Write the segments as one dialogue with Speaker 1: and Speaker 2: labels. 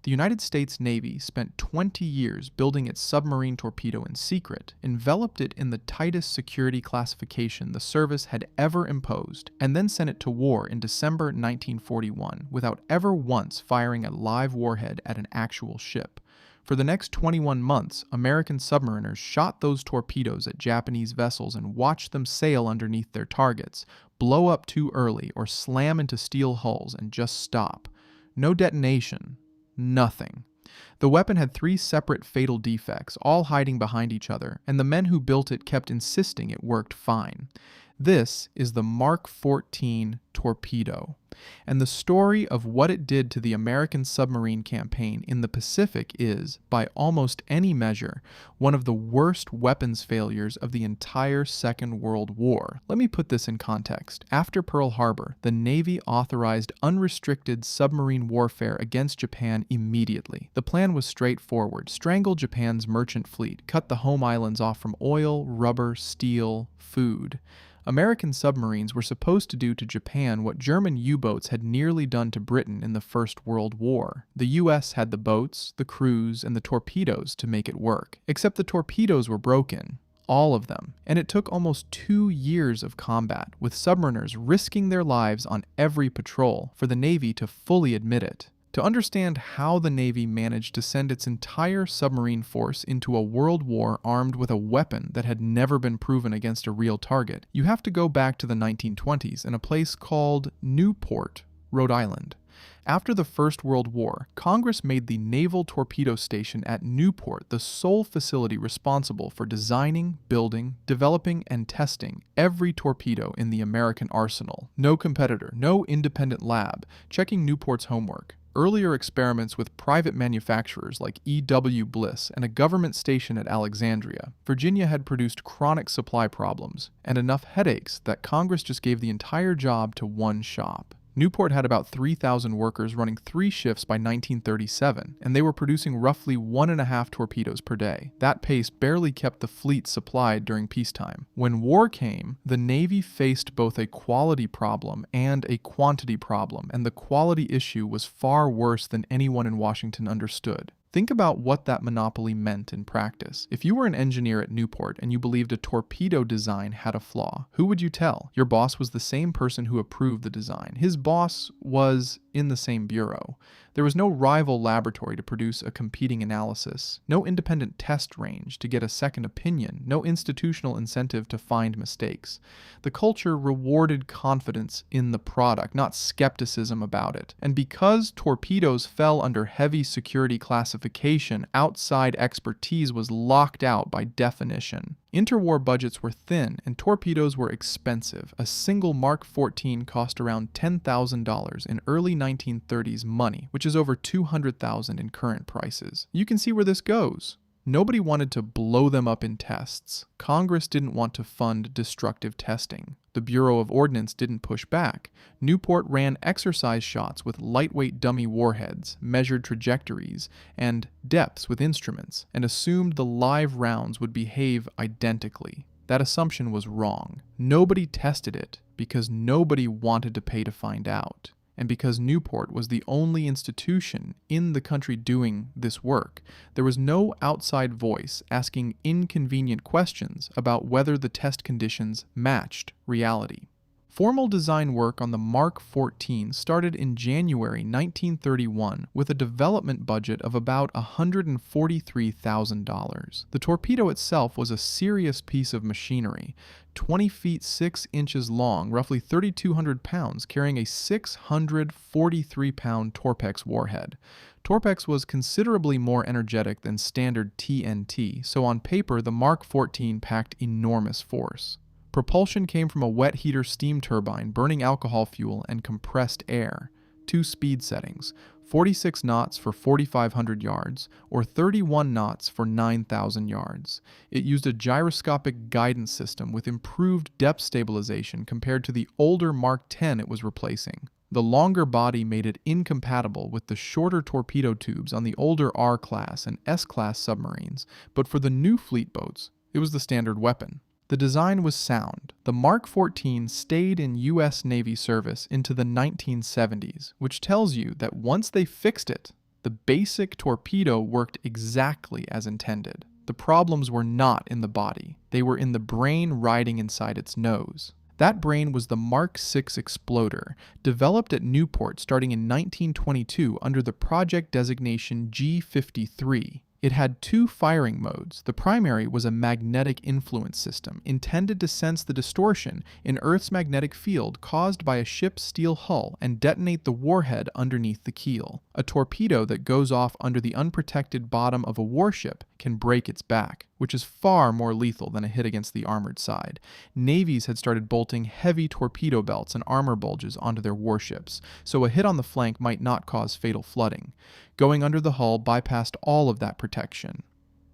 Speaker 1: The United States Navy spent 20 years building its submarine torpedo in secret, enveloped it in the tightest security classification the service had ever imposed, and then sent it to war in December 1941 without ever once firing a live warhead at an actual ship. For the next 21 months, American submariners shot those torpedoes at Japanese vessels and watched them sail underneath their targets, blow up too early, or slam into steel hulls and just stop. No detonation. Nothing. The weapon had 3 separate fatal defects, all hiding behind each other, and the men who built it kept insisting it worked fine. This is the Mark 14 torpedo, and the story of what it did to the American submarine campaign in the Pacific is, by almost any measure, one of the worst weapons failures of the entire Second World War. Let me put this in context. After Pearl Harbor, the Navy authorized unrestricted submarine warfare against Japan immediately. The plan was straightforward: strangle Japan's merchant fleet, cut the home islands off from oil, rubber, steel, food. American submarines were supposed to do to Japan what German U-boats had nearly done to Britain in the First World War. The U.S. had the boats, the crews, and the torpedoes to make it work. Except the torpedoes were broken. All of them. And it took almost 2 years of combat, with submariners risking their lives on every patrol, for the Navy to fully admit it. To understand how the Navy managed to send its entire submarine force into a world war armed with a weapon that had never been proven against a real target, you have to go back to the 1920s in a place called Newport, Rhode Island. After the First World War, Congress made the Naval Torpedo Station at Newport the sole facility responsible for designing, building, developing, and testing every torpedo in the American arsenal. No competitor, no independent lab, checking Newport's homework. Earlier experiments with private manufacturers like E.W. Bliss and a government station at Alexandria, Virginia had produced chronic supply problems and enough headaches that Congress just gave the entire job to one shop. Newport had about 3,000 workers running 3 shifts by 1937, and they were producing roughly 1.5 torpedoes per day. That pace barely kept the fleet supplied during peacetime. When war came, the Navy faced both a quality problem and a quantity problem, and the quality issue was far worse than anyone in Washington understood. Think about what that monopoly meant in practice. If you were an engineer at Newport and you believed a torpedo design had a flaw, who would you tell? Your boss was the same person who approved the design. His boss was in the same bureau. There was no rival laboratory to produce a competing analysis, no independent test range to get a second opinion, no institutional incentive to find mistakes. The culture rewarded confidence in the product, not skepticism about it. And because torpedoes fell under heavy security classification, outside expertise was locked out by definition. Interwar budgets were thin and torpedoes were expensive. A single Mark 14 cost around $10,000 in early 1930s money, which is over $200,000 in current prices. You can see where this goes. Nobody wanted to blow them up in tests. Congress didn't want to fund destructive testing. The Bureau of Ordnance didn't push back. Newport ran exercise shots with lightweight dummy warheads, measured trajectories, and depths with instruments, and assumed the live rounds would behave identically. That assumption was wrong. Nobody tested it because nobody wanted to pay to find out. And because Newport was the only institution in the country doing this work, there was no outside voice asking inconvenient questions about whether the test conditions matched reality. Formal design work on the Mark 14 started in January 1931 with a development budget of about $143,000. The torpedo itself was a serious piece of machinery, 20 feet 6 inches long, roughly 3,200 pounds, carrying a 643-pound Torpex warhead. Torpex was considerably more energetic than standard TNT, so on paper the Mark 14 packed enormous force. Propulsion came from a wet heater steam turbine burning alcohol fuel and compressed air. 2 speed settings, 46 knots for 4,500 yards, or 31 knots for 9,000 yards. It used a gyroscopic guidance system with improved depth stabilization compared to the older Mark 10 it was replacing. The longer body made it incompatible with the shorter torpedo tubes on the older R-class and S-class submarines, but for the new fleet boats, it was the standard weapon. The design was sound. The Mark 14 stayed in U.S. Navy service into the 1970s, which tells you that once they fixed it, The basic torpedo worked exactly as intended. The problems were not in the body. They were in the brain riding inside its nose. That brain was the Mark VI exploder, developed at Newport starting in 1922 under the project designation G53. It had two firing modes. The primary was a magnetic influence system intended to sense the distortion in Earth's magnetic field caused by a ship's steel hull and detonate the warhead underneath the keel. A torpedo that goes off under the unprotected bottom of a warship can break its back, which is far more lethal than a hit against the armored side. Navies had started bolting heavy torpedo belts and armor bulges onto their warships, so a hit on the flank might not cause fatal flooding. Going under the hull bypassed all of that protection.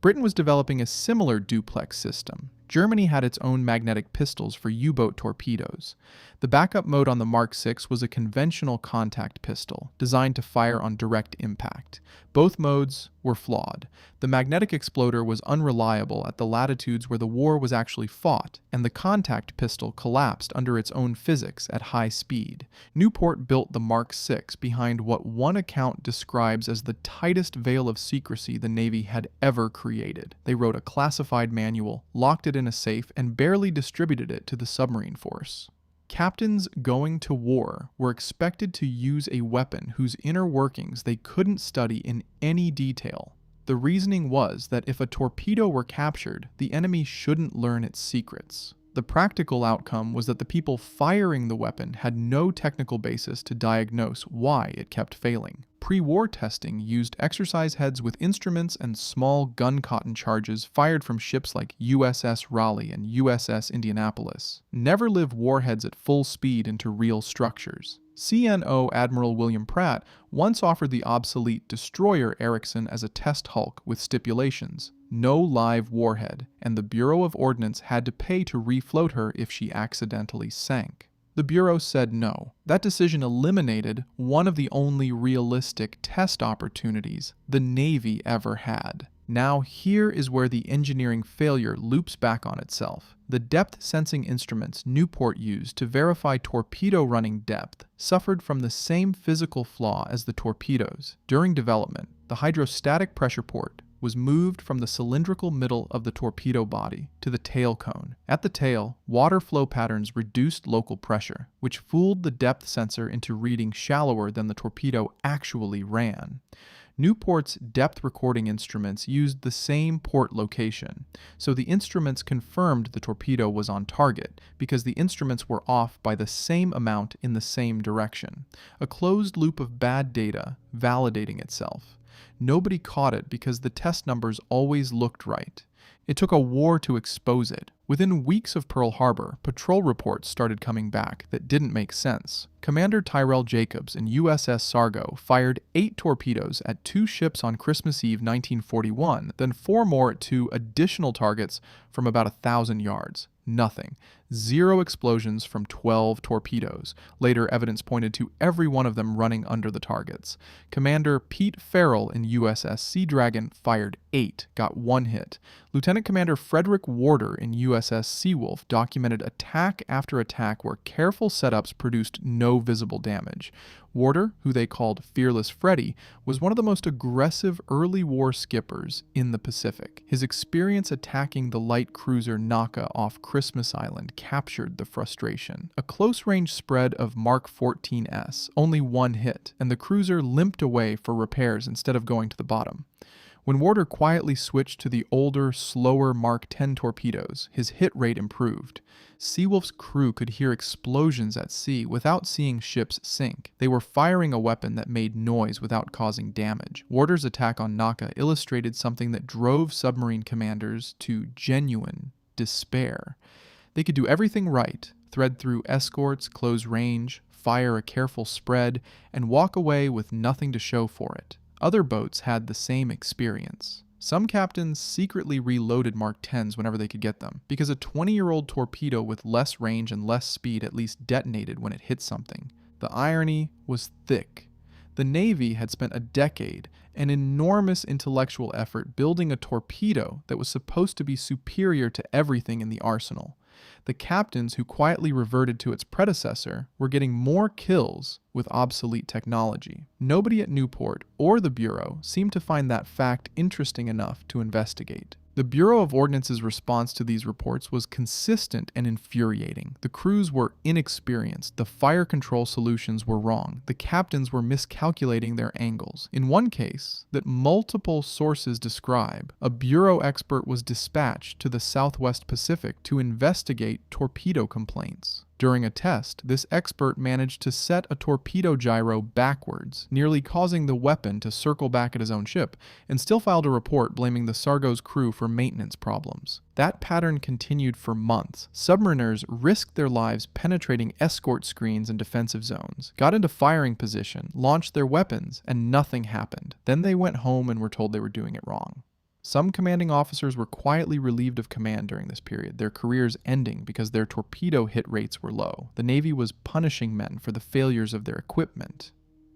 Speaker 1: Britain was developing a similar duplex system. Germany had its own magnetic pistols for U-boat torpedoes. The backup mode on the Mark VI was a conventional contact pistol, designed to fire on direct impact. Both modes were flawed. The magnetic exploder was unreliable at the latitudes where the war was actually fought, and the contact pistol collapsed under its own physics at high speed. Newport built the Mark VI behind what one account describes as the tightest veil of secrecy the Navy had ever created. They wrote a classified manual, locked it in a safe, and barely distributed it to the submarine force. Captains going to war were expected to use a weapon whose inner workings they couldn't study in any detail. The reasoning was that if a torpedo were captured, the enemy shouldn't learn its secrets. The practical outcome was that the people firing the weapon had no technical basis to diagnose why it kept failing. Pre-war testing used exercise heads with instruments and small gun cotton charges fired from ships like USS Raleigh and USS Indianapolis. Never live warheads at full speed into real structures. CNO Admiral William Pratt once offered the obsolete destroyer Erickson as a test hulk with stipulations: no live warhead, and the Bureau of Ordnance had to pay to refloat her if she accidentally sank. The Bureau said no. That decision eliminated one of the only realistic test opportunities the Navy ever had. Now here is where the engineering failure loops back on itself. The depth-sensing instruments Newport used to verify torpedo running depth suffered from the same physical flaw as the torpedoes. During development, the hydrostatic pressure port was moved from the cylindrical middle of the torpedo body to the tail cone. At the tail, water flow patterns reduced local pressure, which fooled the depth sensor into reading shallower than the torpedo actually ran. Newport's depth recording instruments used the same port location, so the instruments confirmed the torpedo was on target because the instruments were off by the same amount in the same direction. A closed loop of bad data validating itself. Nobody caught it because the test numbers always looked right. It took a war to expose it. Within weeks of Pearl Harbor, patrol reports started coming back that didn't make sense. Commander Tyrell Jacobs in USS Sargo fired 8 torpedoes at 2 ships on Christmas Eve 1941, then 4 more at 2 additional targets from about 1,000 yards. Nothing. 0 explosions from 12 torpedoes. Later evidence pointed to every one of them running under the targets. Commander Pete Farrell in USS Sea Dragon fired 8, got 1 hit. Lieutenant Commander Frederick Warder in USS Seawolf documented attack after attack where careful setups produced no visible damage. Warder, who they called Fearless Freddy, was one of the most aggressive early war skippers in the Pacific. His experience attacking the light cruiser Naka off Christmas Island captured the frustration. A close-range spread of Mark 14S, only 1 hit, and the cruiser limped away for repairs instead of going to the bottom. When Warder quietly switched to the older, slower Mark 10 torpedoes, his hit rate improved. Seawolf's crew could hear explosions at sea without seeing ships sink. They were firing a weapon that made noise without causing damage. Warder's attack on Naka illustrated something that drove submarine commanders to genuine despair. They could do everything right, thread through escorts, close range, fire a careful spread, and walk away with nothing to show for it. Other boats had the same experience. Some captains secretly reloaded Mark 10s whenever they could get them, because a 20-year-old torpedo with less range and less speed at least detonated when it hit something. The irony was thick. The Navy had spent a decade, an enormous intellectual effort building a torpedo that was supposed to be superior to everything in the arsenal. The captains who quietly reverted to its predecessor were getting more kills with obsolete technology. Nobody at Newport or the Bureau seemed to find that fact interesting enough to investigate. The Bureau of Ordnance's response to these reports was consistent and infuriating. The crews were inexperienced, the fire control solutions were wrong, the captains were miscalculating their angles. In one case, that multiple sources describe, a Bureau expert was dispatched to the Southwest Pacific to investigate torpedo complaints. During a test, this expert managed to set a torpedo gyro backwards, nearly causing the weapon to circle back at his own ship, and still filed a report blaming the Sargo's crew for maintenance problems. That pattern continued for months. Submariners risked their lives penetrating escort screens and defensive zones, got into firing position, launched their weapons, and nothing happened. Then they went home and were told they were doing it wrong. Some commanding officers were quietly relieved of command during this period, their careers ending because their torpedo hit rates were low. The Navy was punishing men for the failures of their equipment.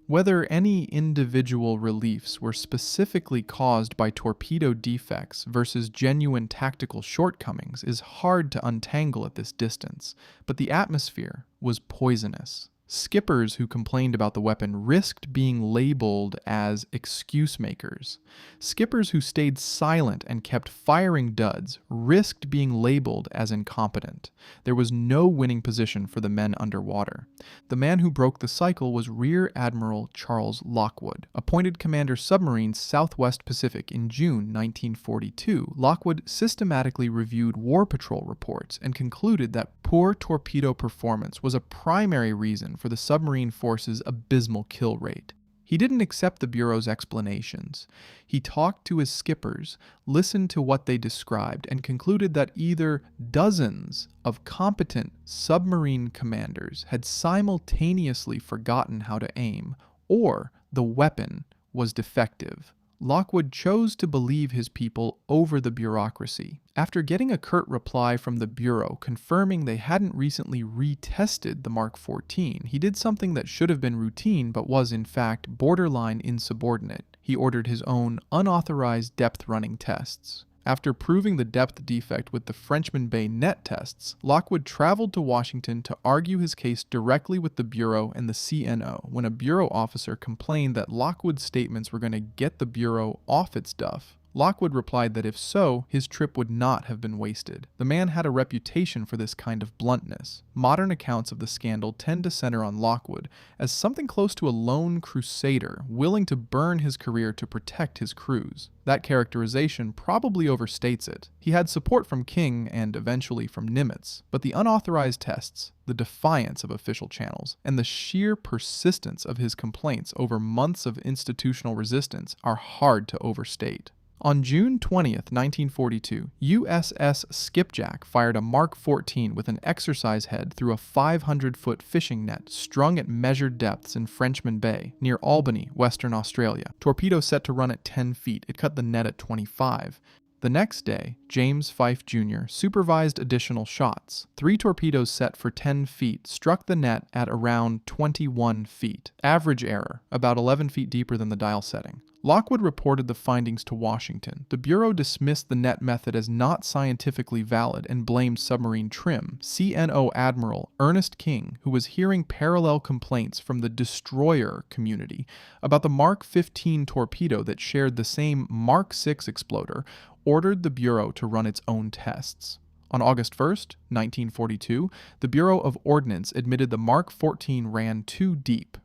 Speaker 1: Whether any individual reliefs were specifically caused by torpedo defects versus genuine tactical shortcomings is hard to untangle at this distance, but the atmosphere was poisonous. Skippers who complained about the weapon risked being labeled as excuse makers. Skippers who stayed silent and kept firing duds risked being labeled as incompetent. There was no winning position for the men underwater. The man who broke the cycle was Rear Admiral Charles Lockwood. Appointed Commander Submarines Southwest Pacific in June 1942, Lockwood systematically reviewed War Patrol reports and concluded that poor torpedo performance was a primary reason for the submarine force's abysmal kill rate. He didn't accept the Bureau's explanations. He talked to his skippers, listened to what they described, and concluded that either dozens of competent submarine commanders had simultaneously forgotten how to aim, or the weapon was defective. Lockwood chose to believe his people over the bureaucracy. After getting a curt reply from the Bureau confirming they hadn't recently retested the Mark 14, he did something that should have been routine but was in fact borderline insubordinate. He ordered his own unauthorized depth running tests. After proving the depth defect with the Frenchman Bay net tests, Lockwood traveled to Washington to argue his case directly with the Bureau and the CNO when a Bureau officer complained that Lockwood's statements were going to get the Bureau off its duff. Lockwood replied that if so, his trip would not have been wasted. The man had a reputation for this kind of bluntness. Modern accounts of the scandal tend to center on Lockwood as something close to a lone crusader willing to burn his career to protect his crews. That characterization probably overstates it. He had support from King and eventually from Nimitz, but the unauthorized tests, the defiance of official channels, and the sheer persistence of his complaints over months of institutional resistance are hard to overstate. On June 20th, 1942, USS Skipjack fired a Mark 14 with an exercise head through a 500-foot fishing net strung at measured depths in Frenchman Bay, near Albany, Western Australia. Torpedo set to run at 10 feet. It cut the net at 25. The next day, James Fife Jr. supervised additional shots. 3 torpedoes set for 10 feet struck the net at around 21 feet. Average error, about 11 feet deeper than the dial setting. Lockwood reported the findings to Washington. The Bureau dismissed the net method as not scientifically valid and blamed submarine trim. CNO Admiral Ernest King, who was hearing parallel complaints from the destroyer community about the Mark 15 torpedo that shared the same Mark 6 exploder, ordered the Bureau to run its own tests. On August 1st, 1942, the Bureau of Ordnance admitted the Mark 14 ran too deep.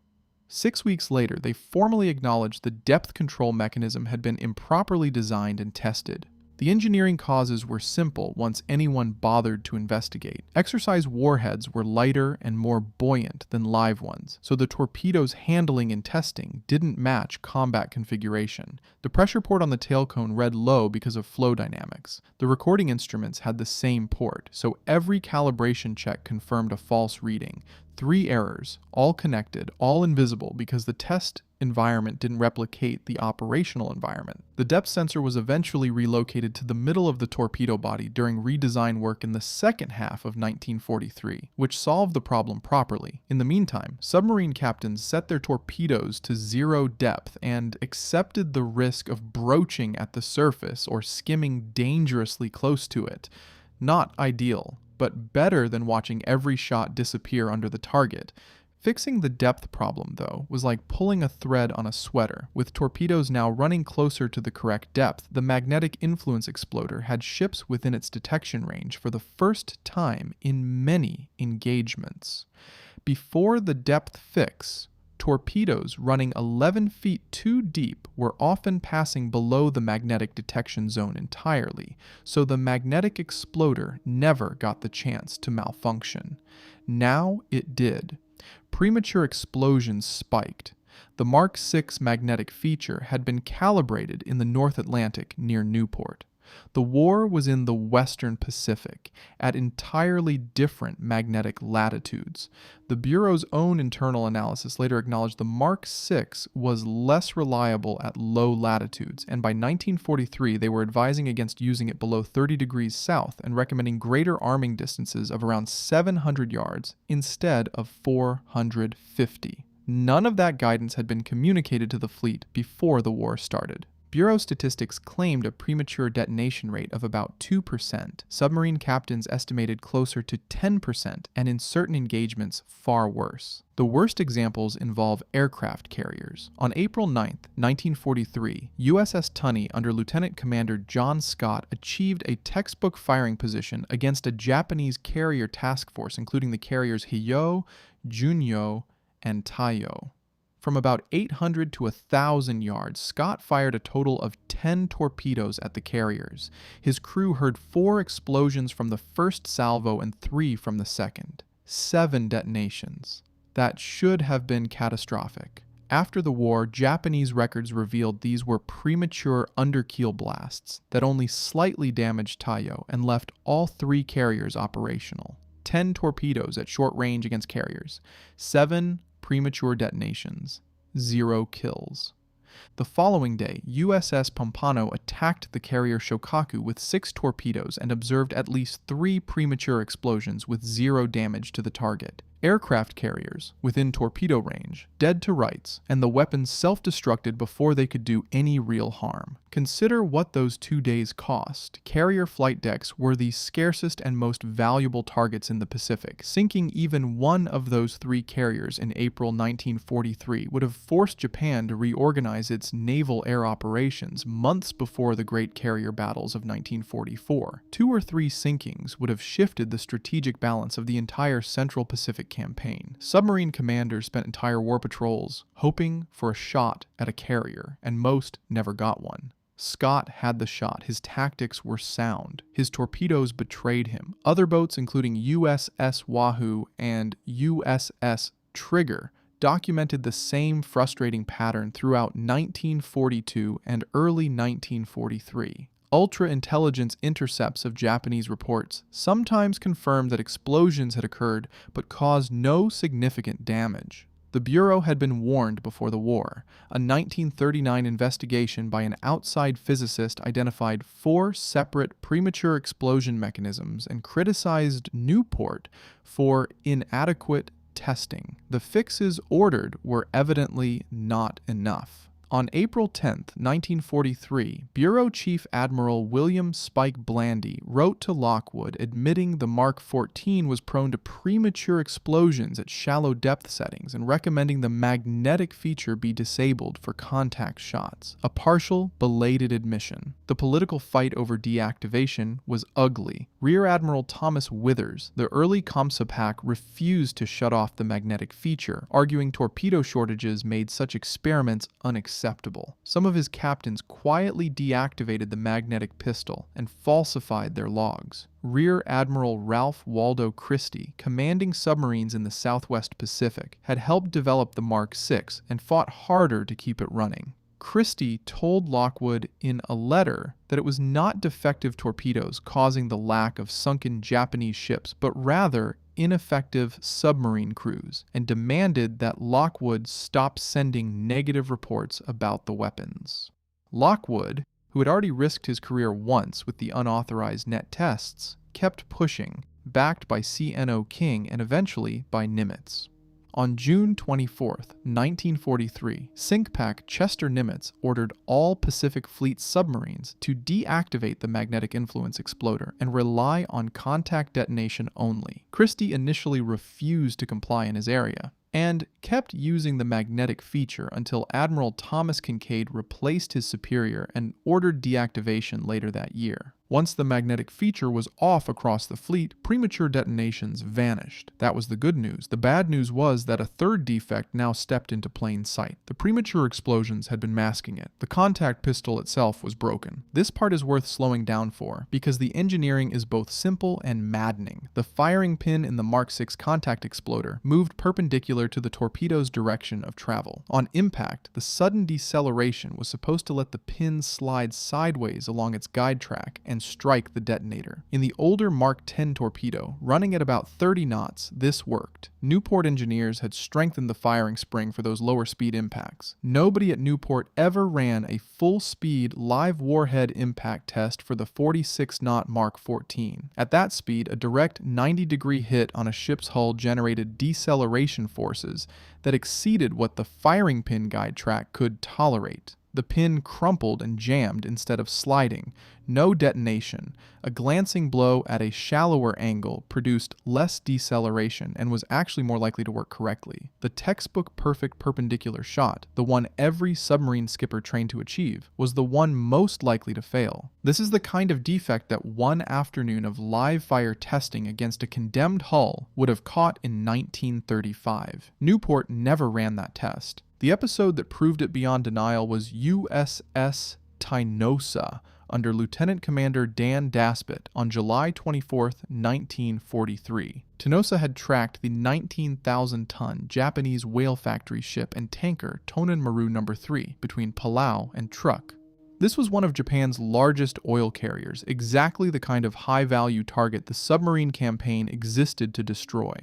Speaker 1: 6 weeks later, they formally acknowledged the depth control mechanism had been improperly designed and tested. The engineering causes were simple once anyone bothered to investigate. Exercise warheads were lighter and more buoyant than live ones, so the torpedo's handling and testing didn't match combat configuration. The pressure port on the tail cone read low because of flow dynamics. The recording instruments had the same port, so every calibration check confirmed a false reading. 3 errors, all connected, all invisible because the test environment didn't replicate the operational environment. The depth sensor was eventually relocated to the middle of the torpedo body during redesign work in the second half of 1943, which solved the problem properly. In the meantime, submarine captains set their torpedoes to 0 depth and accepted the risk of broaching at the surface or skimming dangerously close to it. Not ideal, but better than watching every shot disappear under the target. Fixing the depth problem, though, was like pulling a thread on a sweater. With torpedoes now running closer to the correct depth, the magnetic influence exploder had ships within its detection range for the first time in many engagements. Before the depth fix, torpedoes running 11 feet too deep were often passing below the magnetic detection zone entirely, so the magnetic exploder never got the chance to malfunction. Now it did. Premature explosions spiked. The Mark VI magnetic feature had been calibrated in the North Atlantic near Newport. The war was in the Western Pacific, at entirely different magnetic latitudes. The Bureau's own internal analysis later acknowledged the Mark VI was less reliable at low latitudes, and by 1943 they were advising against using it below 30 degrees south and recommending greater arming distances of around 700 yards instead of 450. None of that guidance had been communicated to the fleet before the war started. Bureau statistics claimed a premature detonation rate of about 2%. Submarine captains estimated closer to 10%, and in certain engagements, far worse. The worst examples involve aircraft carriers. On April 9, 1943, USS Tunney under Lieutenant Commander John Scott achieved a textbook firing position against a Japanese carrier task force, including the carriers Hiyo, Junyo, and Taiyo. From about 800 to 1,000 yards, Scott fired a total of 10 torpedoes at the carriers. His crew heard 4 explosions from the first salvo and 3 from the second. 7 detonations. That should have been catastrophic. After the war, Japanese records revealed these were premature underkeel blasts that only slightly damaged Taiyo and left all 3 carriers operational. 10 torpedoes at short range against carriers. 7 premature detonations, 0 kills. The following day, USS Pompano attacked the carrier Shokaku with 6 torpedoes and observed at least 3 premature explosions with 0 damage to the target. Aircraft carriers, within torpedo range, dead to rights, and the weapons self-destructed before they could do any real harm. Consider what those 2 days cost. Carrier flight decks were the scarcest and most valuable targets in the Pacific. Sinking even one of those 3 carriers in April 1943 would have forced Japan to reorganize its naval air operations months before the great carrier battles of 1944. 2 or 3 sinkings would have shifted the strategic balance of the entire Central Pacific campaign. Submarine commanders spent entire war patrols hoping for a shot at a carrier, and most never got one. Scott had the shot. His tactics were sound. His torpedoes betrayed him. Other boats, including USS Wahoo and USS Trigger, documented the same frustrating pattern throughout 1942 and early 1943. Ultra-intelligence intercepts of Japanese reports sometimes confirmed that explosions had occurred but caused no significant damage. The Bureau had been warned before the war. A 1939 investigation by an outside physicist identified 4 separate premature explosion mechanisms and criticized Newport for inadequate testing. The fixes ordered were evidently not enough. On April 10, 1943, Bureau Chief Admiral William Spike Blandy wrote to Lockwood admitting the Mark XIV was prone to premature explosions at shallow depth settings and recommending the magnetic feature be disabled for contact shots. A partial, belated admission. The political fight over deactivation was ugly. Rear Admiral Thomas Withers, the early COMSOPAC, refused to shut off the magnetic feature, arguing torpedo shortages made such experiments unacceptable. Some of his captains quietly deactivated the magnetic pistol and falsified their logs. Rear Admiral Ralph Waldo Christie, commanding submarines in the Southwest Pacific, had helped develop the Mark VI and fought harder to keep it running. Christie told Lockwood in a letter that it was not defective torpedoes causing the lack of sunken Japanese ships, but rather ineffective submarine crews, and demanded that Lockwood stop sending negative reports about the weapons. Lockwood, who had already risked his career once with the unauthorized net tests, kept pushing, backed by C.N.O. King and eventually by Nimitz. On June 24, 1943, SINCPAC Chester Nimitz ordered all Pacific Fleet submarines to deactivate the magnetic influence exploder and rely on contact detonation only. Christie initially refused to comply in his area, and kept using the magnetic feature until Admiral Thomas Kincaid replaced his superior and ordered deactivation later that year. Once the magnetic feature was off across the fleet, premature detonations vanished. That was the good news. The bad news was that a third defect now stepped into plain sight. The premature explosions had been masking it. The contact pistol itself was broken. This part is worth slowing down for, because the engineering is both simple and maddening. The firing pin in the Mark VI contact exploder moved perpendicular to the torpedo's direction of travel. On impact, the sudden deceleration was supposed to let the pin slide sideways along its guide track and strike the detonator. In the older Mark X torpedo, running at about 30 knots, this worked. Newport engineers had strengthened the firing spring for those lower speed impacts. Nobody at Newport ever ran a full-speed live warhead impact test for the 46-knot Mark XIV. At that speed, a direct 90-degree hit on a ship's hull generated deceleration forces that exceeded what the firing pin guide track could tolerate. The pin crumpled and jammed instead of sliding. No detonation. A glancing blow at a shallower angle produced less deceleration and was actually more likely to work correctly. The textbook perfect perpendicular shot, the one every submarine skipper trained to achieve, was the one most likely to fail. This is the kind of defect that one afternoon of live fire testing against a condemned hull would have caught in 1935. Newport never ran that test. The episode that proved it beyond denial was USS Tinosa under Lieutenant Commander Dan Daspit on July 24, 1943. Tinosa had tracked the 19,000-ton Japanese whale factory ship and tanker Tonin Maru No. 3 between Palau and Truk. This was one of Japan's largest oil carriers, exactly the kind of high-value target the submarine campaign existed to destroy.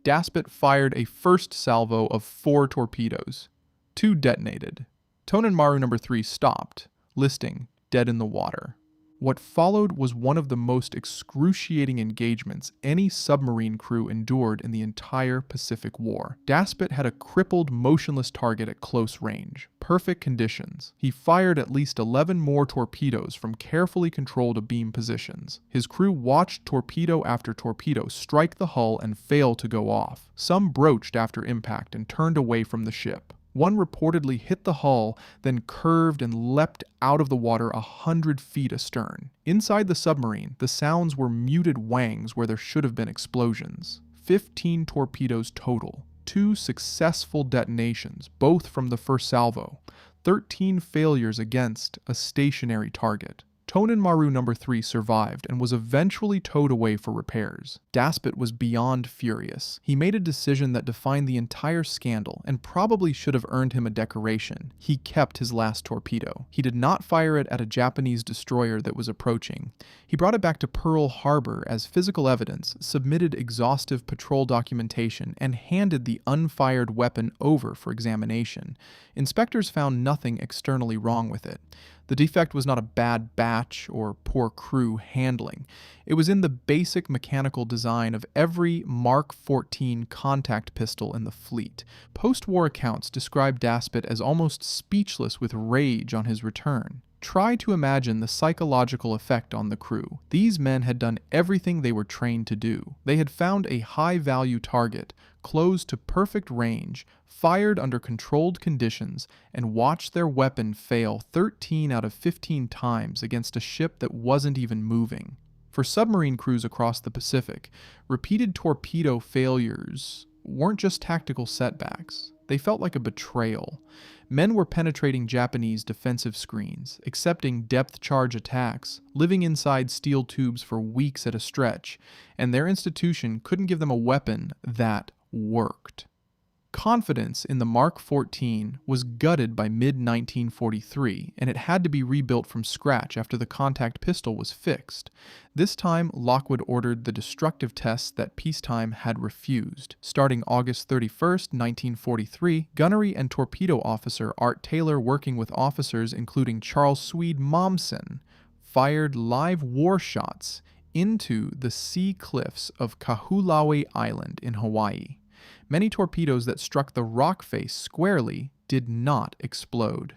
Speaker 1: Daspit fired a first salvo of 4 torpedoes. 2 detonated. Tonin Maru No. 3 stopped, listing dead in the water. What followed was one of the most excruciating engagements any submarine crew endured in the entire Pacific War. Daspit had a crippled, motionless target at close range. Perfect conditions. He fired at least 11 more torpedoes from carefully controlled abeam positions. His crew watched torpedo after torpedo strike the hull and fail to go off. Some broached after impact and turned away from the ship. One reportedly hit the hull, then curved and leapt out of the water 100 feet astern. Inside the submarine, the sounds were muted whangs where there should have been explosions. 15 torpedoes total. 2 successful detonations, both from the first salvo. 13 failures against a stationary target. Tonin Maru No. 3 survived and was eventually towed away for repairs. Daspit was beyond furious. He made a decision that defined the entire scandal and probably should have earned him a decoration. He kept his last torpedo. He did not fire it at a Japanese destroyer that was approaching. He brought it back to Pearl Harbor as physical evidence, submitted exhaustive patrol documentation, and handed the unfired weapon over for examination. Inspectors found nothing externally wrong with it. The defect was not a bad batch or poor crew handling. It was in the basic mechanical design of every Mark XIV contact pistol in the fleet. Post-war accounts describe Daspit as almost speechless with rage on his return. Try to imagine the psychological effect on the crew. These men had done everything they were trained to do. They had found a high-value target, close to perfect range, fired under controlled conditions, and watched their weapon fail 13 out of 15 times against a ship that wasn't even moving. For submarine crews across the Pacific, repeated torpedo failures weren't just tactical setbacks. They felt like a betrayal. Men were penetrating Japanese defensive screens, accepting depth charge attacks, living inside steel tubes for weeks at a stretch, and their institution couldn't give them a weapon that worked. Confidence in the Mark XIV was gutted by mid-1943, and it had to be rebuilt from scratch after the contact pistol was fixed. This time, Lockwood ordered the destructive tests that peacetime had refused. Starting August 31, 1943, gunnery and torpedo officer Art Taylor, working with officers including Charles Swede Mommsen, fired live war shots into the sea cliffs of Kahulawe Island in Hawaii. Many torpedoes that struck the rock face squarely did not explode.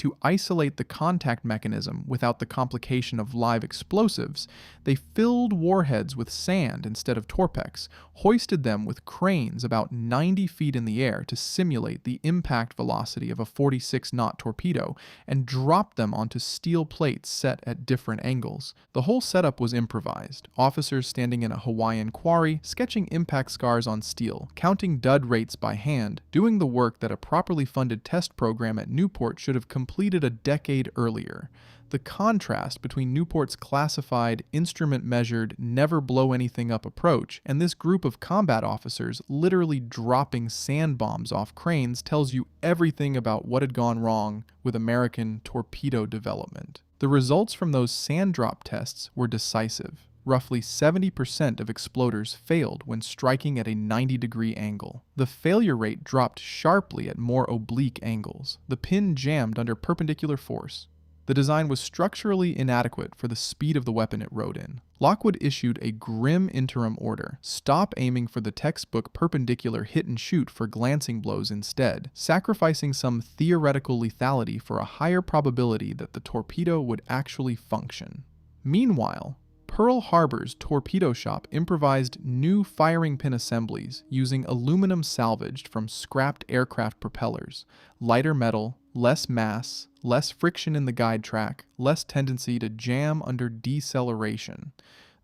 Speaker 1: To isolate the contact mechanism without the complication of live explosives, they filled warheads with sand instead of torpex, hoisted them with cranes about 90 feet in the air to simulate the impact velocity of a 46-knot torpedo, and dropped them onto steel plates set at different angles. The whole setup was improvised, officers standing in a Hawaiian quarry, sketching impact scars on steel, counting dud rates by hand, doing the work that a properly funded test program at Newport should have completed a decade earlier. The contrast between Newport's classified, instrument-measured, never-blow-anything-up approach and this group of combat officers literally dropping sand bombs off cranes tells you everything about what had gone wrong with American torpedo development. The results from those sand drop tests were decisive. Roughly 70% of exploders failed when striking at a 90-degree angle. The failure rate dropped sharply at more oblique angles. The pin jammed under perpendicular force. The design was structurally inadequate for the speed of the weapon it rode in. Lockwood issued a grim interim order: stop aiming for the textbook perpendicular hit and shoot for glancing blows instead, sacrificing some theoretical lethality for a higher probability that the torpedo would actually function. Meanwhile, Pearl Harbor's torpedo shop improvised new firing pin assemblies using aluminum salvaged from scrapped aircraft propellers, lighter metal, less mass, less friction in the guide track, less tendency to jam under deceleration.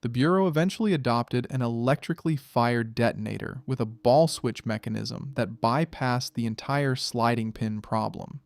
Speaker 1: The Bureau eventually adopted an electrically fired detonator with a ball switch mechanism that bypassed the entire sliding pin problem.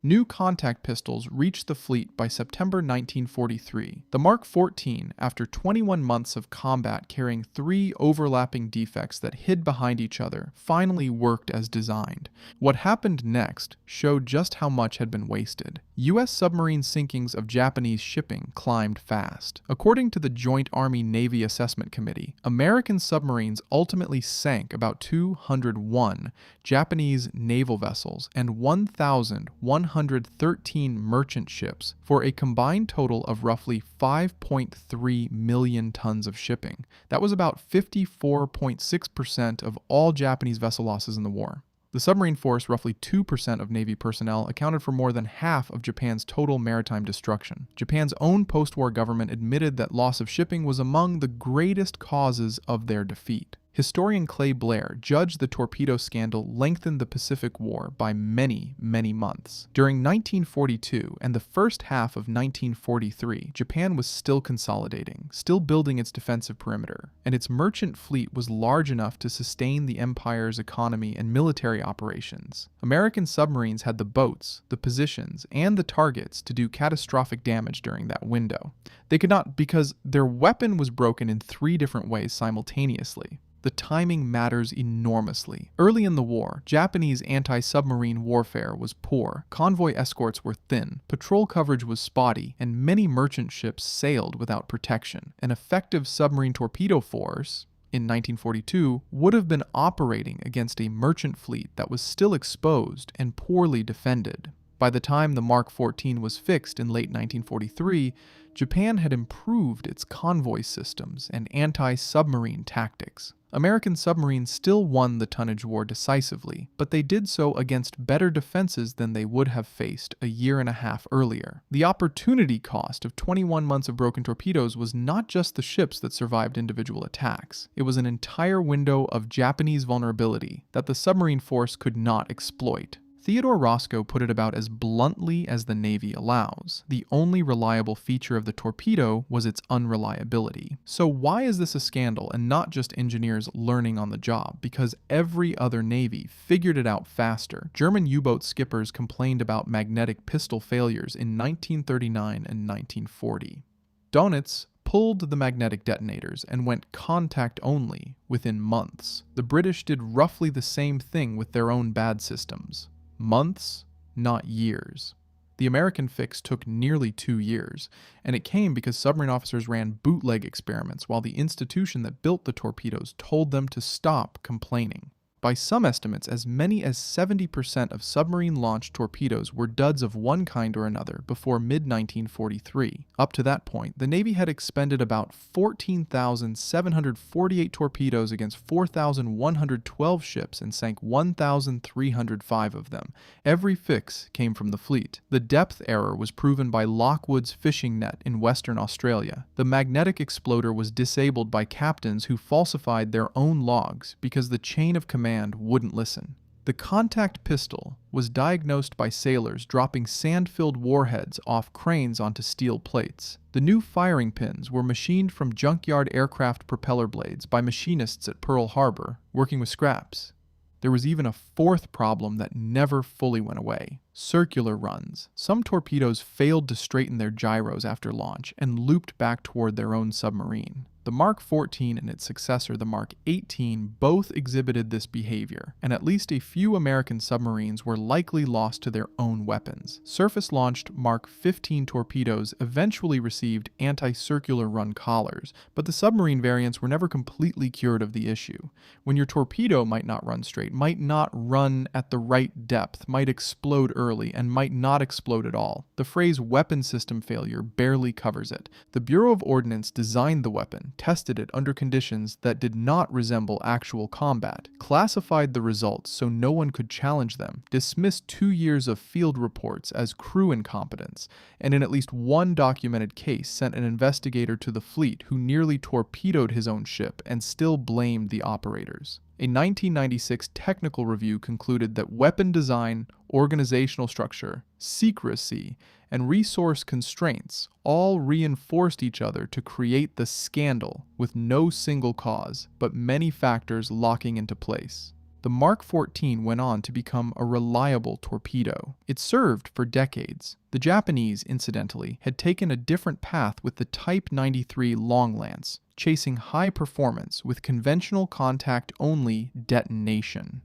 Speaker 1: New contact pistols reached the fleet by September 1943. The Mark 14, after 21 months of combat carrying 3 overlapping defects that hid behind each other, finally worked as designed. What happened next showed just how much had been wasted. U.S. submarine sinkings of Japanese shipping climbed fast. According to the Joint Army-Navy Assessment Committee, American submarines ultimately sank about 201 Japanese naval vessels and 1,113 merchant ships for a combined total of roughly 5.3 million tons of shipping. That was about 54.6% of all Japanese vessel losses in the war. The submarine force, roughly 2% of Navy personnel, accounted for more than half of Japan's total maritime destruction. Japan's own post-war government admitted that loss of shipping was among the greatest causes of their defeat. Historian Clay Blair judged the torpedo scandal lengthened the Pacific War by many, many months. During 1942 and the first half of 1943, Japan was still consolidating, still building its defensive perimeter, and its merchant fleet was large enough to sustain the empire's economy and military operations. American submarines had the boats, the positions, and the targets to do catastrophic damage during that window. They could not because their weapon was broken in 3 different ways simultaneously. The timing matters enormously. Early in the war, Japanese anti-submarine warfare was poor, convoy escorts were thin, patrol coverage was spotty, and many merchant ships sailed without protection. An effective submarine torpedo force, in 1942, would have been operating against a merchant fleet that was still exposed and poorly defended. By the time the Mark 14 was fixed in late 1943, Japan had improved its convoy systems and anti-submarine tactics. American submarines still won the tonnage war decisively, but they did so against better defenses than they would have faced a year and a half earlier. The opportunity cost of 21 months of broken torpedoes was not just the ships that survived individual attacks. It was an entire window of Japanese vulnerability that the submarine force could not exploit. Theodore Roscoe put it about as bluntly as the Navy allows. The only reliable feature of the torpedo was its unreliability. So why is this a scandal and not just engineers learning on the job? Because every other Navy figured it out faster. German U-boat skippers complained about magnetic pistol failures in 1939 and 1940. Donitz pulled the magnetic detonators and went contact only within months. The British did roughly the same thing with their own bad systems. Months, not years. The American fix took nearly 2 years, and it came because submarine officers ran bootleg experiments while the institution that built the torpedoes told them to stop complaining. By some estimates, as many as 70% of submarine-launched torpedoes were duds of one kind or another before mid-1943. Up to that point, the Navy had expended about 14,748 torpedoes against 4,112 ships and sank 1,305 of them. Every fix came from the fleet. The depth error was proven by Lockwood's fishing net in Western Australia. The magnetic exploder was disabled by captains who falsified their own logs because the chain of command wouldn't listen. The contact pistol was diagnosed by sailors dropping sand-filled warheads off cranes onto steel plates. The new firing pins were machined from junkyard aircraft propeller blades by machinists at Pearl Harbor, working with scraps. There was even a fourth problem that never fully went away: circular runs. Some torpedoes failed to straighten their gyros after launch and looped back toward their own submarine. The Mark 14 and its successor, the Mark 18, both exhibited this behavior, and at least a few American submarines were likely lost to their own weapons. Surface-launched Mark 15 torpedoes eventually received anti-circular run collars, but the submarine variants were never completely cured of the issue. When your torpedo might not run straight, might not run at the right depth, might explode early, and might not explode at all, the phrase weapon system failure barely covers it. The Bureau of Ordnance designed the weapon, tested it under conditions that did not resemble actual combat, classified the results so no one could challenge them, dismissed 2 years of field reports as crew incompetence, and in at least one documented case sent an investigator to the fleet who nearly torpedoed his own ship and still blamed the operators. A 1996 technical review concluded that weapon design, organizational structure, secrecy, and resource constraints all reinforced each other to create the scandal with no single cause, but many factors locking into place. The Mark 14 went on to become a reliable torpedo. It served for decades. The Japanese, incidentally, had taken a different path with the Type 93 Long Lance, chasing high performance with conventional contact-only detonation.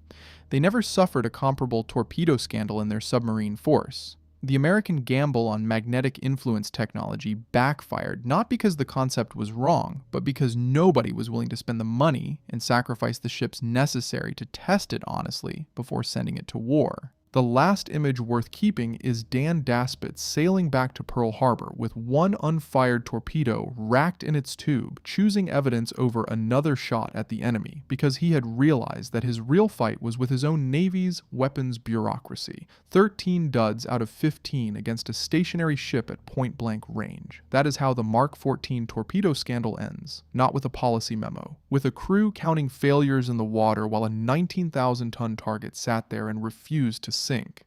Speaker 1: They never suffered a comparable torpedo scandal in their submarine force. The American gamble on magnetic influence technology backfired not because the concept was wrong, but because nobody was willing to spend the money and sacrifice the ships necessary to test it honestly before sending it to war. The last image worth keeping is Dan Daspit sailing back to Pearl Harbor with one unfired torpedo racked in its tube, choosing evidence over another shot at the enemy because he had realized that his real fight was with his own Navy's weapons bureaucracy. 13 duds out of 15 against a stationary ship at point-blank range. That is how the Mark 14 torpedo scandal ends, not with a policy memo, with a crew counting failures in the water while a 19,000-ton target sat there and refused to sink.